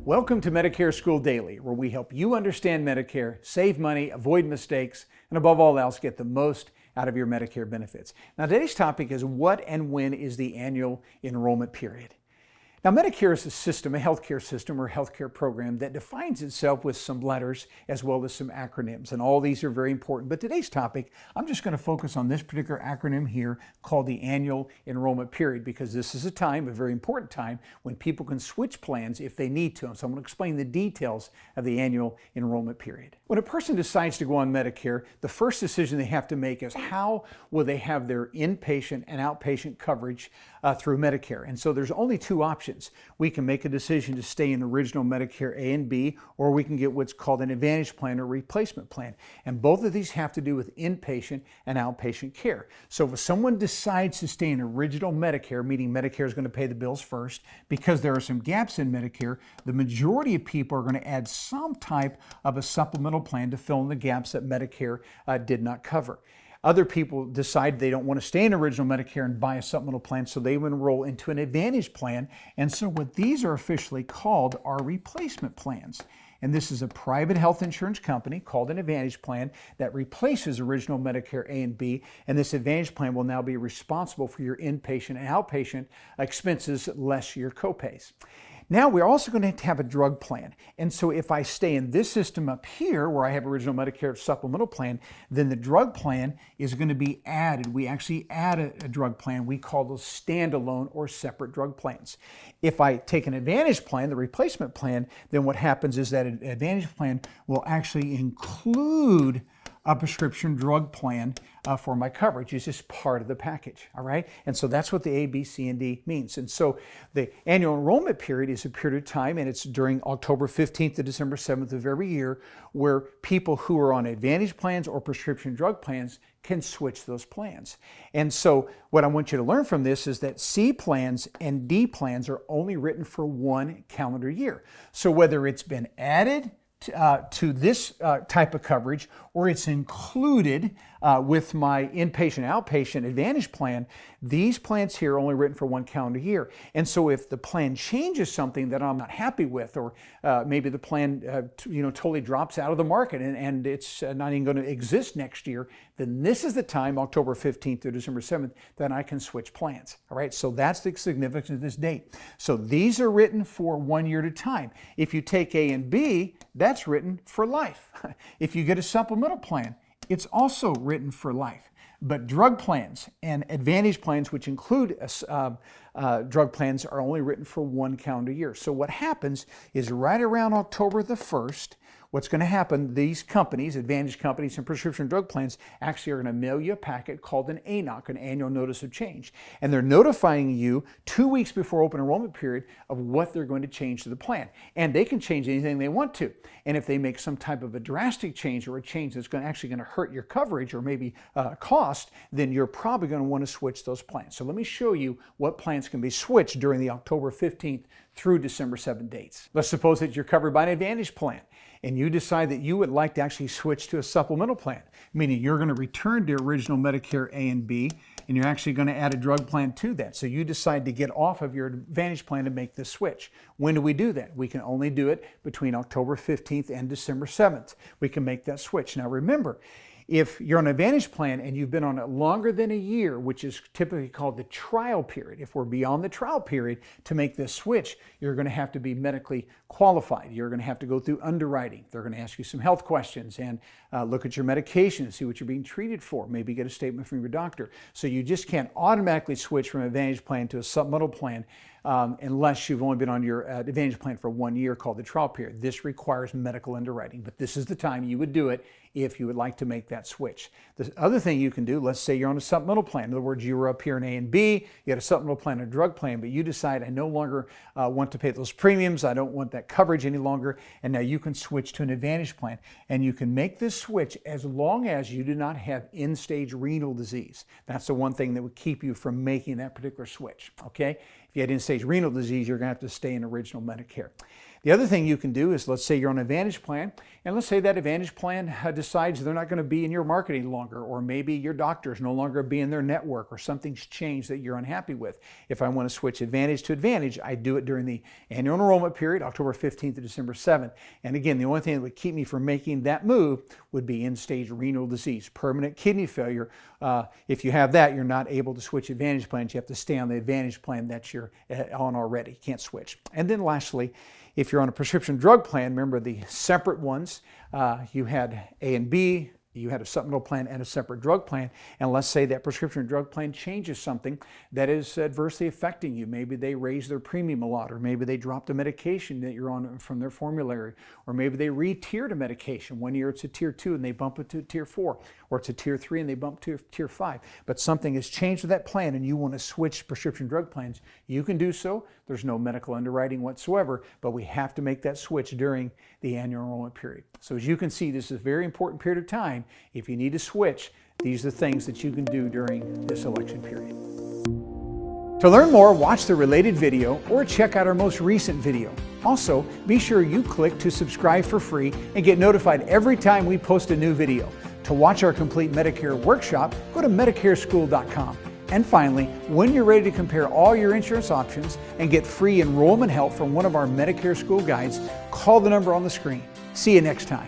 Welcome to Medicare School Daily, where we help you understand Medicare, save money, avoid mistakes, and above all else, get the most out of your Medicare benefits. Now, today's topic is what and when is the annual enrollment period? Now, Medicare is a system, a healthcare system or healthcare program that defines itself with some letters as well as some acronyms, and all these are very important. But today's topic, I'm just going to focus on this particular acronym here called the annual enrollment period, because this is a time, a very important time, when people can switch plans if they need to. So I'm going to explain the details of the annual enrollment period. When a person decides to go on Medicare, the first decision they have to make is how will they have their inpatient and outpatient coverage through Medicare. And so there's only two options. We can make a decision to stay in original Medicare A and B, or we can get what's called an Advantage plan or replacement plan. And both of these have to do with inpatient and outpatient care. So if someone decides to stay in original Medicare, meaning Medicare is going to pay the bills first, because there are some gaps in Medicare, the majority of people are going to add some type of a supplemental plan to fill in the gaps that Medicare did not cover. Other people decide they don't want to stay in original Medicare and buy a supplemental plan, so they will enroll into an Advantage plan. And so what these are officially called are replacement plans. And this is a private health insurance company called an Advantage plan that replaces original Medicare A and B. And this Advantage plan will now be responsible for your inpatient and outpatient expenses, less your copays. Now we're also going to have a drug plan. And so if I stay in this system up here where I have original Medicare supplemental plan, then the drug plan is going to be added. We actually add a drug plan. We call those standalone or separate drug plans. If I take an Advantage plan, the replacement plan, then what happens is that an Advantage plan will actually include a prescription drug plan for my coverage. Is just part of the package, all right? And so that's what the A, B, C, and D means. And so the annual enrollment period is a period of time, and it's during October 15th to December 7th of every year, where people who are on Advantage plans or prescription drug plans can switch those plans. And so what I want you to learn from this is that C plans and D plans are only written for one calendar year. So whether it's been added to this type of coverage, or it's included with my inpatient outpatient Advantage plan, these plans here are only written for one calendar year. And so if the plan changes something that I'm not happy with, or maybe the plan totally drops out of the market and it's not even going to exist next year, then this is the time, October 15th to December 7th, that I can switch plans. All right, so that's the significance of this date. So these are written for 1 year at a time. If you take A and B, that's written for life. If you get a supplemental plan, it's also written for life. But drug plans and Advantage plans, which include drug plans, are only written for one calendar year. So what happens is right around October the 1st, what's going to happen, these companies, Advantage companies and prescription drug plans, actually are going to mail you a packet called an ANOC, an annual notice of change. And they're notifying you 2 weeks before open enrollment period of what they're going to change to the plan. And they can change anything they want to. And if they make some type of a drastic change or a change that's actually going to hurt your coverage or maybe cost, then you're probably going to want to switch those plans. So let me show you what plans can be switched during the October 15th through December 7th dates. Let's suppose that you're covered by an Advantage plan, and you decide that you would like to actually switch to a supplemental plan, meaning you're going to return to original Medicare A and B, and you're actually going to add a drug plan to that. So you decide to get off of your Advantage plan to make this switch. When do we do that? We can only do it between October 15th and December 7th. We can make that switch. Now remember, if you're on an Advantage plan and you've been on it longer than a year, which is typically called the trial period, if we're beyond the trial period to make this switch, you're going to have to be medically qualified. You're going to have to go through underwriting. They're going to ask you some health questions and look at your medication, see what you're being treated for, maybe get a statement from your doctor. So you just can't automatically switch from an Advantage plan to a supplemental plan unless you've only been on your Advantage plan for 1 year, called the trial period. This requires medical underwriting, but this is the time you would do it if you would like to make that switch. The other thing you can do, let's say you're on a supplemental plan. In other words, you were up here in A and B, you had a supplemental plan and a drug plan, but you decide, I no longer want to pay those premiums, I don't want that coverage any longer, and now you can switch to an Advantage plan. And you can make this switch as long as you do not have end-stage renal disease. That's the one thing that would keep you from making that particular switch, okay? If you had end-stage renal disease, you're going to have to stay in original Medicare. The other thing you can do is, let's say you're on an Advantage plan, and let's say that Advantage plan decides they're not going to be in your market any longer, or maybe your doctor's no longer be in their network, or something's changed that you're unhappy with. If I want to switch Advantage to Advantage, I do it during the annual enrollment period, October 15th to December 7th. And again, the only thing that would keep me from making that move would be end-stage renal disease, permanent kidney failure. If you have that, you're not able to switch Advantage plans. You have to stay on the Advantage plan that you're on already. You can't switch. And then lastly, if you're on a prescription drug plan, remember the separate ones, you had A and B, you had a supplemental plan and a separate drug plan, and let's say that prescription drug plan changes something that is adversely affecting you. Maybe they raise their premium a lot, or maybe they dropped a medication that you're on from their formulary, or maybe they re-tiered a medication. One year it's a tier 2 and they bump it to tier 4, or it's a tier 3 and they bump to tier 5. But something has changed with that plan and you want to switch prescription drug plans, you can do so. There's no medical underwriting whatsoever, but we have to make that switch during the annual enrollment period. So as you can see, this is a very important period of time. If you need to switch, these are the things that you can do during this election period. To learn more, watch the related video or check out our most recent video. Also, be sure you click to subscribe for free and get notified every time we post a new video. To watch our complete Medicare workshop, go to MedicareSchool.com. And finally, when you're ready to compare all your insurance options and get free enrollment help from one of our Medicare School guides, call the number on the screen. See you next time.